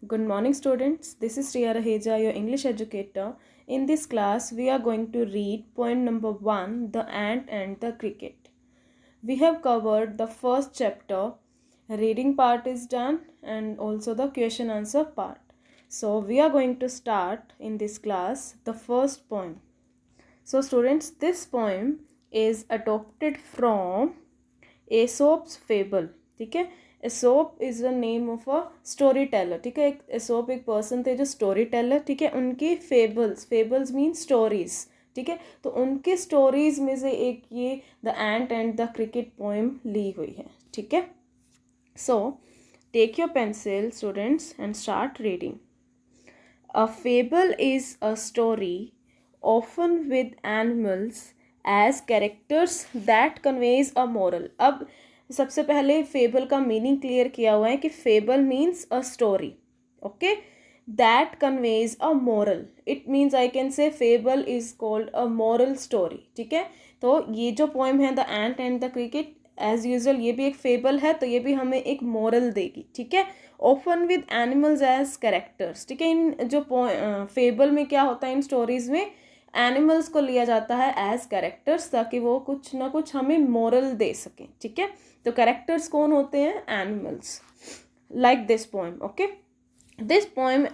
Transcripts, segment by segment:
Good morning, students. This is Shriya Raheja, your English educator. In this class, we are going to read poem number 1, The Ant and the Cricket. We have covered the first chapter. Reading part is done and also the question answer part. So, we are going to start in this class the first poem. So, students, this poem is adopted from Aesop's fable. ठीक है, Aesop is the name of a story teller. ठीक है, एसोप एक person थे जो story teller. ठीक है, उनकी फेबल्स मीन स्टोरीज. ठीक है, तो उनके स्टोरीज में से एक ये the ant and the cricket poem ली हुई है. ठीक है, so take your pencil students and start reading. A fable is a story often with animals as characters that conveys a moral. अब सबसे पहले फेबल का मीनिंग क्लियर किया हुआ है कि fable means a story. Okay, that conveys a moral. It means I can say fable is called a moral story. ठीक है, तो ये जो पोएम है the ant and the cricket, as usual ये भी एक फेबल है, तो ये भी हमें एक मोरल देगी. ठीक है, often with animals as characters. ठीक है, इन जो फेबल में क्या होता है, इन स्टोरीज में एनिमल्स को लिया जाता है एज कैरेक्टर्स ताकि वो कुछ ना कुछ हमें मोरल दे सकें. ठीक है, तो कैरेक्टर्स कौन होते हैं? Animals. Like this poem. Okay, this poem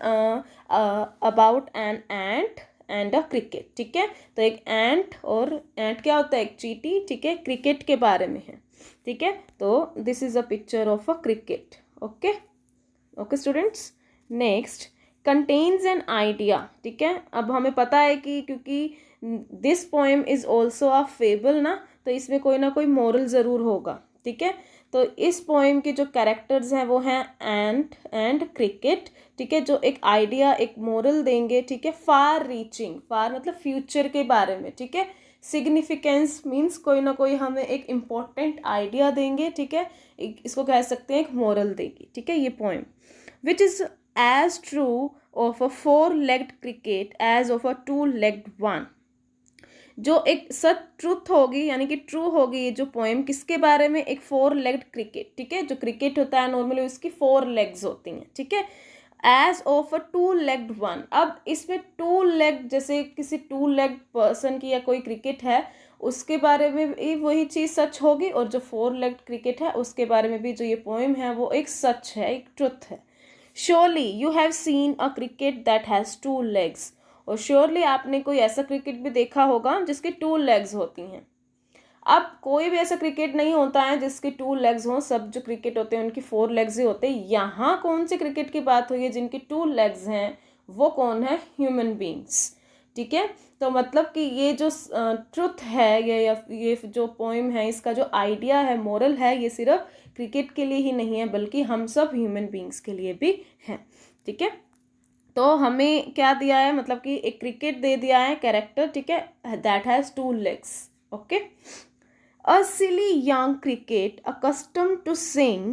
about an ant and a cricket. ठीक है, तो एक एंट, और एंट क्या होता है? एक चींटी. ठीक है, क्रिकेट के बारे में है. ठीक है, तो this is a picture of a cricket. Okay okay students, next contains an idea. ठीक है, अब हमें पता है कि क्योंकि this poem is also a fable ना, तो इसमें कोई ना कोई मोरल ज़रूर होगा. ठीक है, तो इस पोएम के जो कैरेक्टर्स हैं वो हैं एंट एंड क्रिकेट. ठीक है, जो एक आइडिया, एक मोरल देंगे. ठीक है, फार रीचिंग, फार मतलब फ्यूचर के बारे में. ठीक है, सिग्निफिकेंस मीन्स कोई ना कोई हमें एक इम्पॉर्टेंट आइडिया देंगे. ठीक है, इसको कह सकते हैं एक मोरल देगी. ठीक है, ये poem which is as true of a four-legged cricket as of a two-legged one. जो एक सच ट्रूथ होगी यानी कि ट्रू होगी ये जो पोएम किसके बारे में? एक फोर लेग्ड क्रिकेट. ठीक है, जो क्रिकेट होता है नॉर्मली उसकी 4 लेग्स होती हैं. ठीक है, as of a two legged one. अब इसमें टू लेग, जैसे किसी टू लेग पर्सन की या कोई क्रिकेट है उसके बारे में भी वही चीज़ सच होगी, और जो 4 लेग्ड क्रिकेट है उसके बारे में भी जो ये पोएम है वो एक सच है, एक ट्रुथ है. Surely you have seen a cricket that has 2 legs. और श्योरली आपने कोई ऐसा क्रिकेट भी देखा होगा जिसके 2 लेग्स होती हैं. अब कोई भी ऐसा क्रिकेट नहीं होता है जिसके 2 लेग्स हों. सब जो क्रिकेट होते हैं उनकी 4 लेग्स ही होते हैं. यहाँ कौन से क्रिकेट की बात हुई है जिनकी 2 लेग्स हैं? वो कौन है? Human beings. ठीक है, तो मतलब कि ये जो ट्रुथ है, ये जो पोएम है, इसका जो आइडिया है, मोरल है, ये सिर्फ क्रिकेट के लिए ही नहीं है बल्कि हम सब ह्यूमन बींग्स के लिए भी हैं. ठीक है, तो हमें क्या दिया है? मतलब कि एक क्रिकेट दे दिया है कैरेक्टर. ठीक है, that has 2 legs. Okay, a silly young cricket accustomed to sing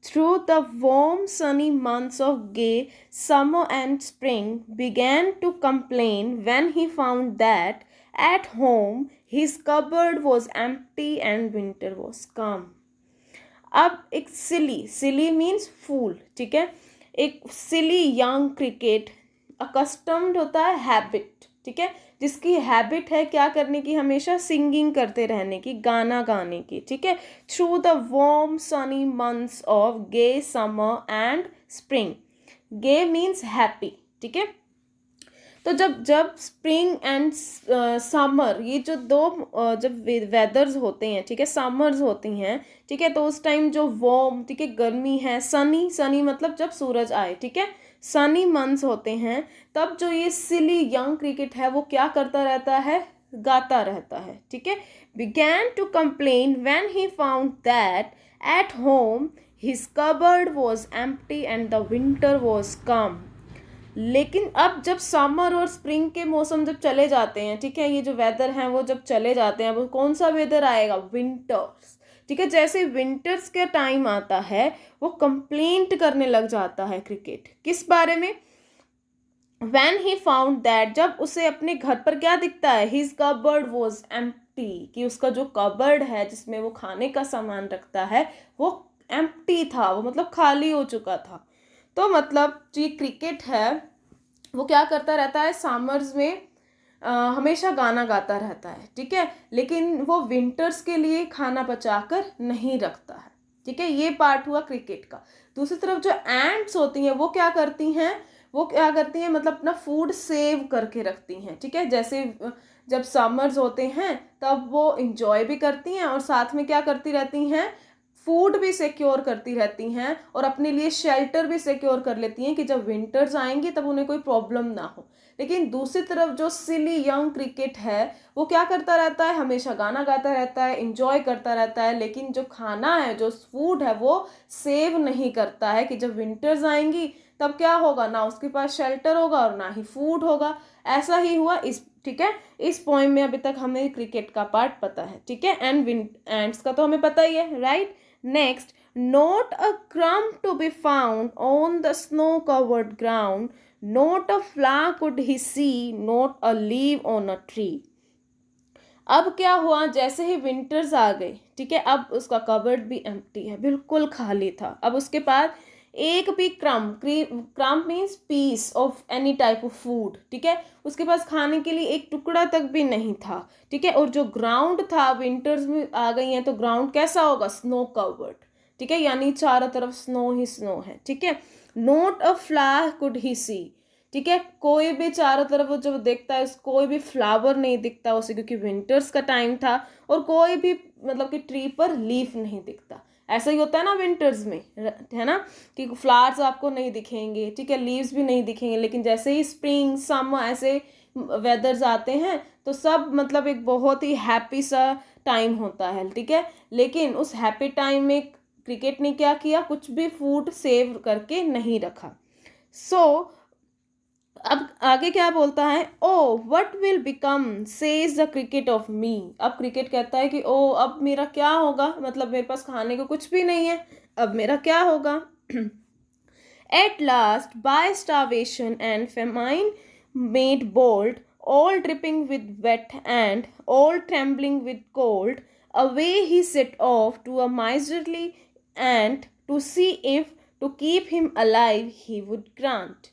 through the warm sunny months of gay summer and spring began to complain when he found that at home his cupboard was empty and winter was come. अब एक सिली means फूल. ठीक है, एक सिली young cricket, accustomed होता है habit. ठीक है, जिसकी हैबिट है क्या करने की? हमेशा सिंगिंग करते रहने की, गाना गाने की. ठीक है, through the warm sunny months of gay summer and spring. Gay means happy. ठीक है, तो जब स्प्रिंग एंड समर, ये जो दो जब वेदर्स होते हैं, ठीक है, समर्स होती हैं. ठीक है, तो उस टाइम जो वार्म, ठीक है, गर्मी है, सनी मतलब जब सूरज आए. ठीक है, सनी मंथ्स होते हैं, तब जो ये सिली यंग क्रिकेट है वो क्या करता रहता है? गाता रहता है. ठीक है, began to complain when he found that at home his cupboard was empty and the winter was come. लेकिन अब जब समर और स्प्रिंग के मौसम जब चले जाते हैं, ठीक है, ये जो वेदर हैं वो जब चले जाते हैं, वो कौन सा वेदर आएगा? विंटर्स. ठीक है, जैसे विंटर्स के टाइम आता है वो कंप्लेंट करने लग जाता है क्रिकेट. किस बारे में? When he found that, जब उसे अपने घर पर क्या दिखता है? His cupboard was empty, कि उसका जो कबर्ड है जिसमें वो खाने का सामान रखता है वो एम्प्टी था, वो मतलब खाली हो चुका था. तो मतलब जो क्रिकेट है वो क्या करता रहता है, समर्स में हमेशा गाना गाता रहता है, ठीक है, लेकिन वो विंटर्स के लिए खाना बचाकर नहीं रखता है, ठीक है। ये पार्ट हुआ क्रिकेट का। दूसरी तरफ जो एंट्स होती हैं वो क्या करती हैं, मतलब अपना फूड सेव करके रखती हैं, ठीक है। जैसे जब समर्स होते हैं तब वो इंजॉय भी करती हैं और साथ में क्या करती रहती हैं, फूड भी सिक्योर करती रहती हैं और अपने लिए शेल्टर भी सिक्योर कर लेती हैं कि जब विंटर्स आएंगी तब उन्हें कोई प्रॉब्लम ना हो। लेकिन दूसरी तरफ जो सिली यंग क्रिकेट है वो क्या करता रहता है, हमेशा गाना गाता रहता है, इंजॉय करता रहता है, लेकिन जो खाना है, जो फूड है, वो सेव नहीं करता है कि जब विंटर्स आएंगी तब क्या होगा, ना उसके पास शेल्टर होगा और ना ही फूड होगा। ऐसा ही हुआ इस, ठीक है। इस पोएम में अभी तक हमें क्रिकेट का पार्ट पता है, ठीक है, एंड एंड्स का तो हमें पता ही है, right. Next, not a crumb to be found on the snow-covered ground, not a flower could he see, not a leaf on a tree. अब क्या हुआ, जैसे ही विंटर्स आ गए, ठीक है, अब उसका कबर्ड भी एम्प्टी है, बिल्कुल खाली था। अब उसके पास एक भी crumb means piece of any type of food, ठीक है, उसके पास खाने के लिए एक टुकड़ा तक भी नहीं था, ठीक है। और जो ग्राउंड था, विंटर्स में आ गई हैं तो ग्राउंड कैसा होगा, स्नो कवर्ड, ठीक है, यानी चारों तरफ स्नो ही स्नो है, ठीक है। Not a flower could he see, ठीक है, कोई भी चारों तरफ वो जब देखता है कोई भी फ्लावर नहीं दिखता उसे, क्योंकि विंटर्स का टाइम था, और कोई भी मतलब कि ट्री पर लीफ नहीं दिखता। ऐसा ही होता है ना विंटर्स में, है ना, कि फ्लावर्स आपको नहीं दिखेंगे, ठीक है, लीव्स भी नहीं दिखेंगे, लेकिन जैसे ही स्प्रिंग समर ऐसे वेदर्स आते हैं तो सब मतलब एक बहुत ही हैप्पी सा टाइम होता है, ठीक है। लेकिन उस हैप्पी टाइम में क्रिकेट ने क्या किया, कुछ भी फूड सेव करके नहीं रखा। सो अब आगे क्या बोलता है, oh what will become says the cricket of me. अब क्रिकेट कहता है कि ओ अब मेरा क्या होगा, मतलब मेरे पास खाने को कुछ भी नहीं है, अब मेरा क्या होगा। At last by starvation and famine made bold, all dripping with wet and all trembling with cold, away he set off to a miserly ant to see if to keep him alive he would grant.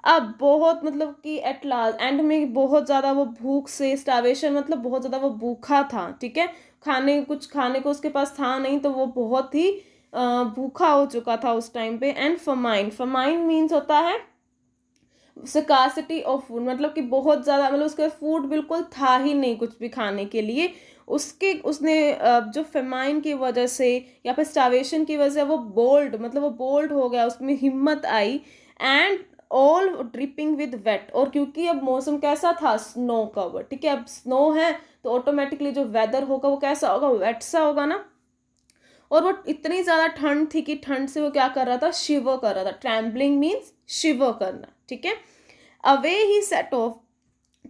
अब बहुत मतलब कि at last and में बहुत ज़्यादा वो भूख से, स्टार्वेशन मतलब बहुत ज़्यादा वो भूखा था, ठीक है, कुछ खाने को उसके पास था नहीं, तो वो बहुत ही भूखा हो चुका था उस टाइम पे। एंड फमाइन मीन्स होता है स्कार्सिटी ऑफ फूड, मतलब कि बहुत ज़्यादा, मतलब उसके फूड बिल्कुल था ही नहीं कुछ भी खाने के लिए। उसने जो फेमाइन की वजह से या फिर स्टार्वेशन की वजह से वो बोल्ड हो गया, उसमें हिम्मत आई। And all dripping with wet, और क्योंकि अब मौसम कैसा था, स्नो कवर, ठीक है, अब स्नो है तो ऑटोमेटिकली जो वेदर होगा वो कैसा होगा, वेट सा होगा ना। और वो इतनी ज़्यादा ठंड थी कि ठंड से वो क्या कर रहा था, शिवर कर रहा था। ट्रैम्बलिंग मीन्स शिवर करना, ठीक है। अवे ही सेट ऑफ,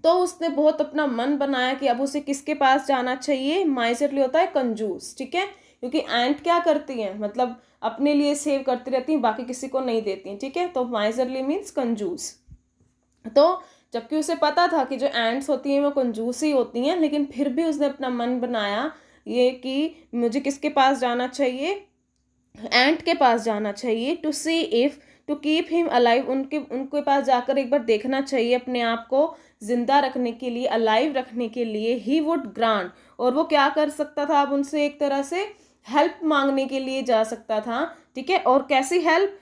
तो उसने बहुत अपना मन बनाया कि अब उसे किसके पास जाना चाहिए। माइजरली होता है कंजूस, ठीक है, क्योंकि एंट क्या करती हैं, मतलब अपने लिए सेव करती रहती हैं, बाकी किसी को नहीं देती हैं, ठीक है। तो माइजरली मीन्स कंजूस। तो जबकि उसे पता था कि जो एंट्स होती हैं वो कंजूस ही होती हैं, लेकिन फिर भी उसने अपना मन बनाया ये कि मुझे किसके पास जाना चाहिए, एंट के पास जाना चाहिए, to see if to keep him alive, उनके पास जाकर एक बार देखना चाहिए अपने आप को जिंदा रखने के लिए, अलाइव रखने के लिए। ही वुड ग्रांट, और वो क्या कर सकता था, अब उनसे एक तरह से हेल्प मांगने के लिए जा सकता था, ठीक है। और कैसी help,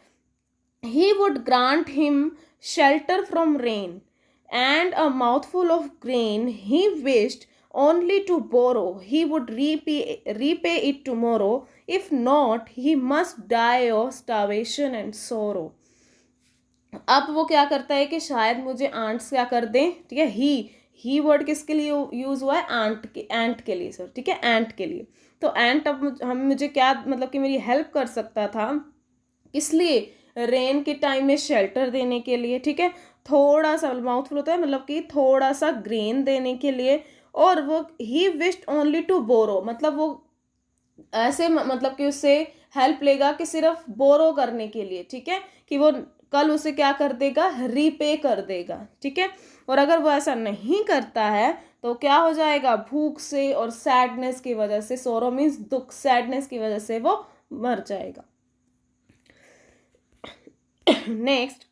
he would grant him shelter from rain and a mouthful of grain he wished only to borrow. He would repay it tomorrow. If not, he must die of starvation and sorrow. अब वो क्या करता है कि शायद मुझे ants क्या कर दें, ठीक है। ही वर्ड किसके लिए यूज हुआ है, एंट के लिए सर, ठीक है, एंट के लिए। तो एंट अब मुझे क्या मतलब कि मेरी हेल्प कर सकता था, इसलिए रेन के टाइम में शेल्टर देने के लिए, ठीक है, थोड़ा सा माउथफुल होता है मतलब कि थोड़ा सा ग्रेन देने के लिए। और वो ही विश्ड ओनली टू बोरो, मतलब वो ऐसे मतलब कि उससे हेल्प लेगा कि सिर्फ बोरो करने के लिए, ठीक है, कि वो कल उसे क्या कर देगा, रीपे कर देगा, ठीक है। और अगर वो ऐसा नहीं करता है तो क्या हो जाएगा, भूख से और सैडनेस की वजह से, सोरो मीन्स दुख, सैडनेस की वजह से वो मर जाएगा। नेक्स्ट,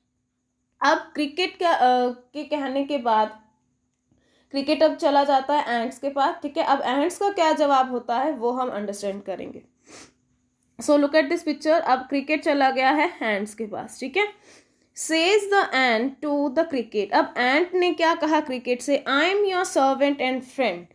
अब क्रिकेट के कहने के बाद क्रिकेट अब चला जाता है एंट्स के पास, ठीक है। अब एंट्स का क्या जवाब होता है वो हम अंडरस्टैंड करेंगे। So look at this picture. अब क्रिकेट चला गया है एंट्स के पास, ठीक है। Says the ant to the cricket. अब एंट ने क्या कहा क्रिकेट से, I am your servant and friend,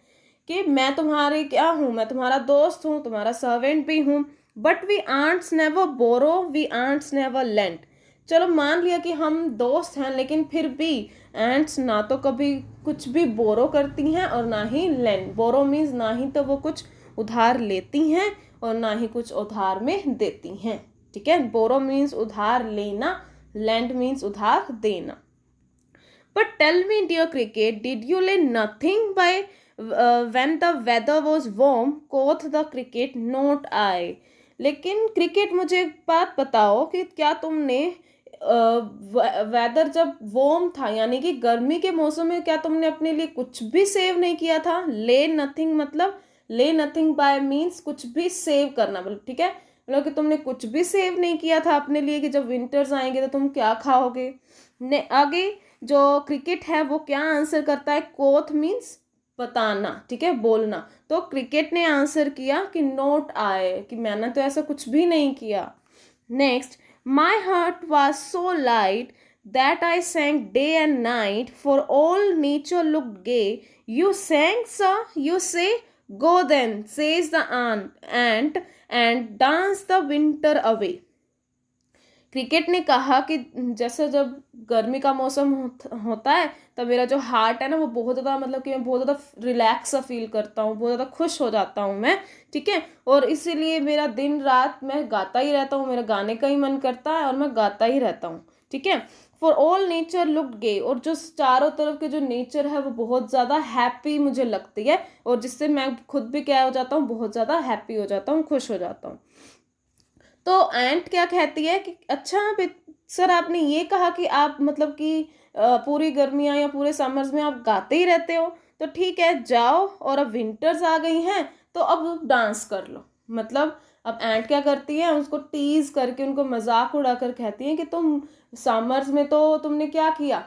कि मैं तुम्हारे क्या हूँ, मैं तुम्हारा दोस्त हूँ, तुम्हारा सर्वेंट भी हूँ। But we ants never borrow, we ants never lent. चलो मान लिया कि हम दोस्त हैं, लेकिन फिर भी एंट्स ना तो कभी कुछ भी बोरो करती हैं और ना ही लेंट। बोरो मीन्स ना ही तो वो कुछ उधार लेती हैं और ना ही कुछ उधार में देती हैं, ठीक है। बोरो मीन्स उधार लेना, lend means उधार देना। But tell me dear cricket, did you lend nothing by when the weather was warm? Quoth the cricket, not I. लेकिन क्रिकेट मुझे एक बात बताओ कि क्या तुमने वेदर जब वार्म था यानी कि गर्मी के मौसम में क्या तुमने अपने लिए कुछ भी सेव नहीं किया था। ले नथिंग मतलब ले नथिंग बाय मीन्स कुछ भी सेव करना, मतलब ठीक है, मतलब कि तुमने कुछ भी सेव नहीं किया था अपने लिए कि जब विंटर्स आएंगे तो तुम क्या खाओगे। ने आगे जो क्रिकेट है वो क्या आंसर करता है, कोथ मीन्स बताना, ठीक है, बोलना। तो क्रिकेट ने आंसर किया कि नोट आए, कि मैंने तो ऐसा कुछ भी नहीं किया। Next, my heart was so light that I sang day and night, for all nature looked gay. You sang, sir, you say, go then, says the ant, and dance the winter away. Cricket ने कहा कि जैसे जब गर्मी का मौसम होता है तब मेरा जो हार्ट है ना वो बहुत ज़्यादा, मतलब कि मैं बहुत ज़्यादा रिलैक्स सा फील करता हूँ, बहुत ज़्यादा खुश हो जाता हूँ मैं, ठीक है। और इसीलिए मेरा दिन रात मैं गाता ही रहता हूँ, मेरा गाने का ही मन करता है और मैं गाता ही रहता हूँ, ठीक है। फॉर ऑल नेचर लुक्ड गे, और जो चारों तरफ के जो नेचर है वो बहुत ज़्यादा हैप्पी मुझे लगती है, और जिससे मैं खुद भी क्या हो जाता हूँ, बहुत ज़्यादा हैप्पी हो जाता हूँ, खुश हो जाता हूँ। तो एंट क्या कहती है कि अच्छा सर आपने ये कहा कि आप मतलब कि पूरी गर्मियाँ या पूरे समर्स में आप गाते ही रहते हो, तो ठीक है जाओ, और अब विंटर्स आ गई हैं तो अब डांस कर लो। मतलब अब एंट क्या करती है, उसको टीज करके उनको मजाक उड़ाकर कहती है कि तुम समर्स में तो तुमने क्या किया,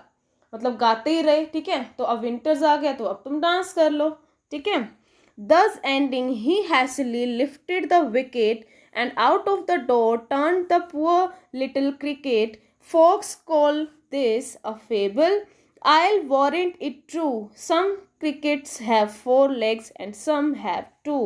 मतलब गाते ही रहे, ठीक है, तो अब विंटर्स आ गया तो अब तुम डांस कर लो, ठीक है। Thus ending, he hastily lifted the wicket and out of the door turned the poor little cricket. Folks call this a fable. I'll warrant it true. Some crickets have 4 legs and some have 2.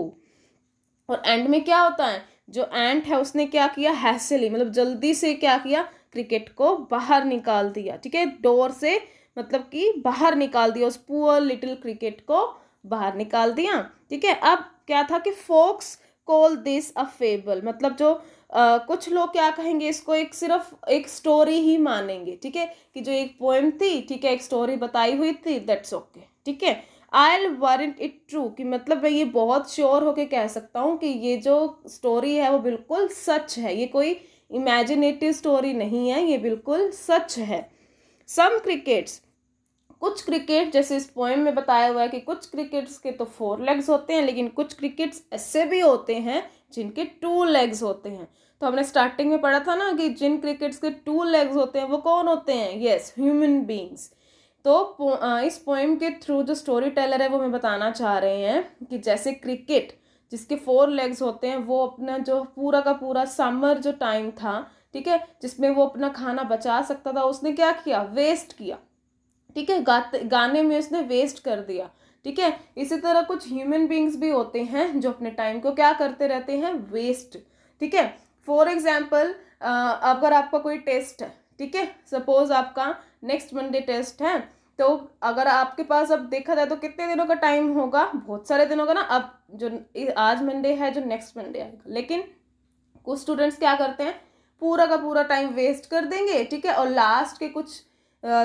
और and में क्या होता है, जो एंट है उसने क्या किया, हैसली मतलब जल्दी से क्या किया, क्रिकेट को बाहर निकाल दिया, ठीक है, डोर से, मतलब कि बाहर निकाल दिया, उस पुअर लिटिल क्रिकेट को बाहर निकाल दिया, ठीक है। अब क्या था कि folks call this a fable, मतलब जो कुछ लोग क्या कहेंगे, इसको एक सिर्फ एक स्टोरी ही मानेंगे, ठीक है, कि जो एक पोएम थी, ठीक है, एक स्टोरी बताई हुई थी, दैट्स ओके, ठीक है। आई वारंट इट ट्रू, कि मतलब मैं ये बहुत श्योर होके कह सकता हूँ कि ये जो स्टोरी है वो बिल्कुल सच है, ये कोई इमेजिनेटिव स्टोरी नहीं है, ये बिल्कुल सच है। सम क्रिकेट्स, कुछ क्रिकेट, जैसे इस पोएम में बताया हुआ है कि कुछ क्रिकेट्स के तो 4 लेग्स होते हैं, लेकिन कुछ क्रिकेट्स ऐसे भी होते हैं जिनके 2 लेग्स होते हैं। तो हमने स्टार्टिंग में पढ़ा था ना कि जिन क्रिकेट्स के 2 लेग्स होते हैं वो कौन होते हैं, यस, ह्यूमन बींग्स। तो इस पोएम के थ्रू जो स्टोरी टेलर है वो हमें बताना चाह रहे हैं कि जैसे क्रिकेट जिसके 4 लेग्स होते हैं वो अपना जो पूरा का पूरा समर जो टाइम था, ठीक है, जिसमें वो अपना खाना बचा सकता था, उसने क्या किया, वेस्ट किया, ठीक है, गाने में उसने वेस्ट कर दिया, ठीक है। इसी तरह कुछ ह्यूमन बींग्स भी होते हैं जो अपने टाइम को क्या करते रहते हैं, वेस्ट, ठीक है। फॉर एग्जाम्पल अगर आपका कोई टेस्ट है, ठीक है, सपोज आपका नेक्स्ट मंडे टेस्ट है, तो अगर आपके पास अब देखा जाए तो कितने दिनों का टाइम होगा, बहुत सारे दिन होगा ना। अब जो आज मंडे है, जो नेक्स्ट मंडे आएगा, लेकिन कुछ स्टूडेंट्स क्या करते हैं, पूरा का पूरा टाइम वेस्ट कर देंगे, ठीक है, और लास्ट के कुछ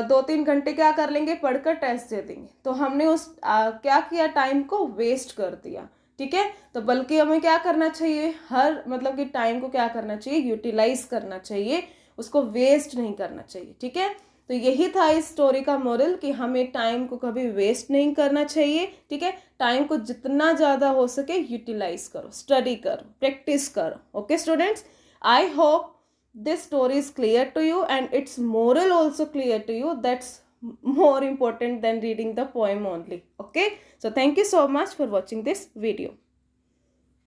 2-3 घंटे क्या कर लेंगे, पढ़कर टेस्ट दे देंगे। तो हमने उस क्या किया, टाइम को वेस्ट कर दिया, ठीक है। तो बल्कि हमें क्या करना चाहिए, हर मतलब कि टाइम को क्या करना चाहिए, यूटिलाइज करना चाहिए, उसको वेस्ट नहीं करना चाहिए, ठीक है। तो यही था इस स्टोरी का मोरल कि हमें टाइम को कभी वेस्ट नहीं करना चाहिए, ठीक है। टाइम को जितना ज़्यादा हो सके यूटिलाइज करो, स्टडी करो, प्रैक्टिस करो। Okay students, I hope this story is clear to you and its moral also clear to you, that's more important than reading the poem only. Okay, so thank you so much for watching this video.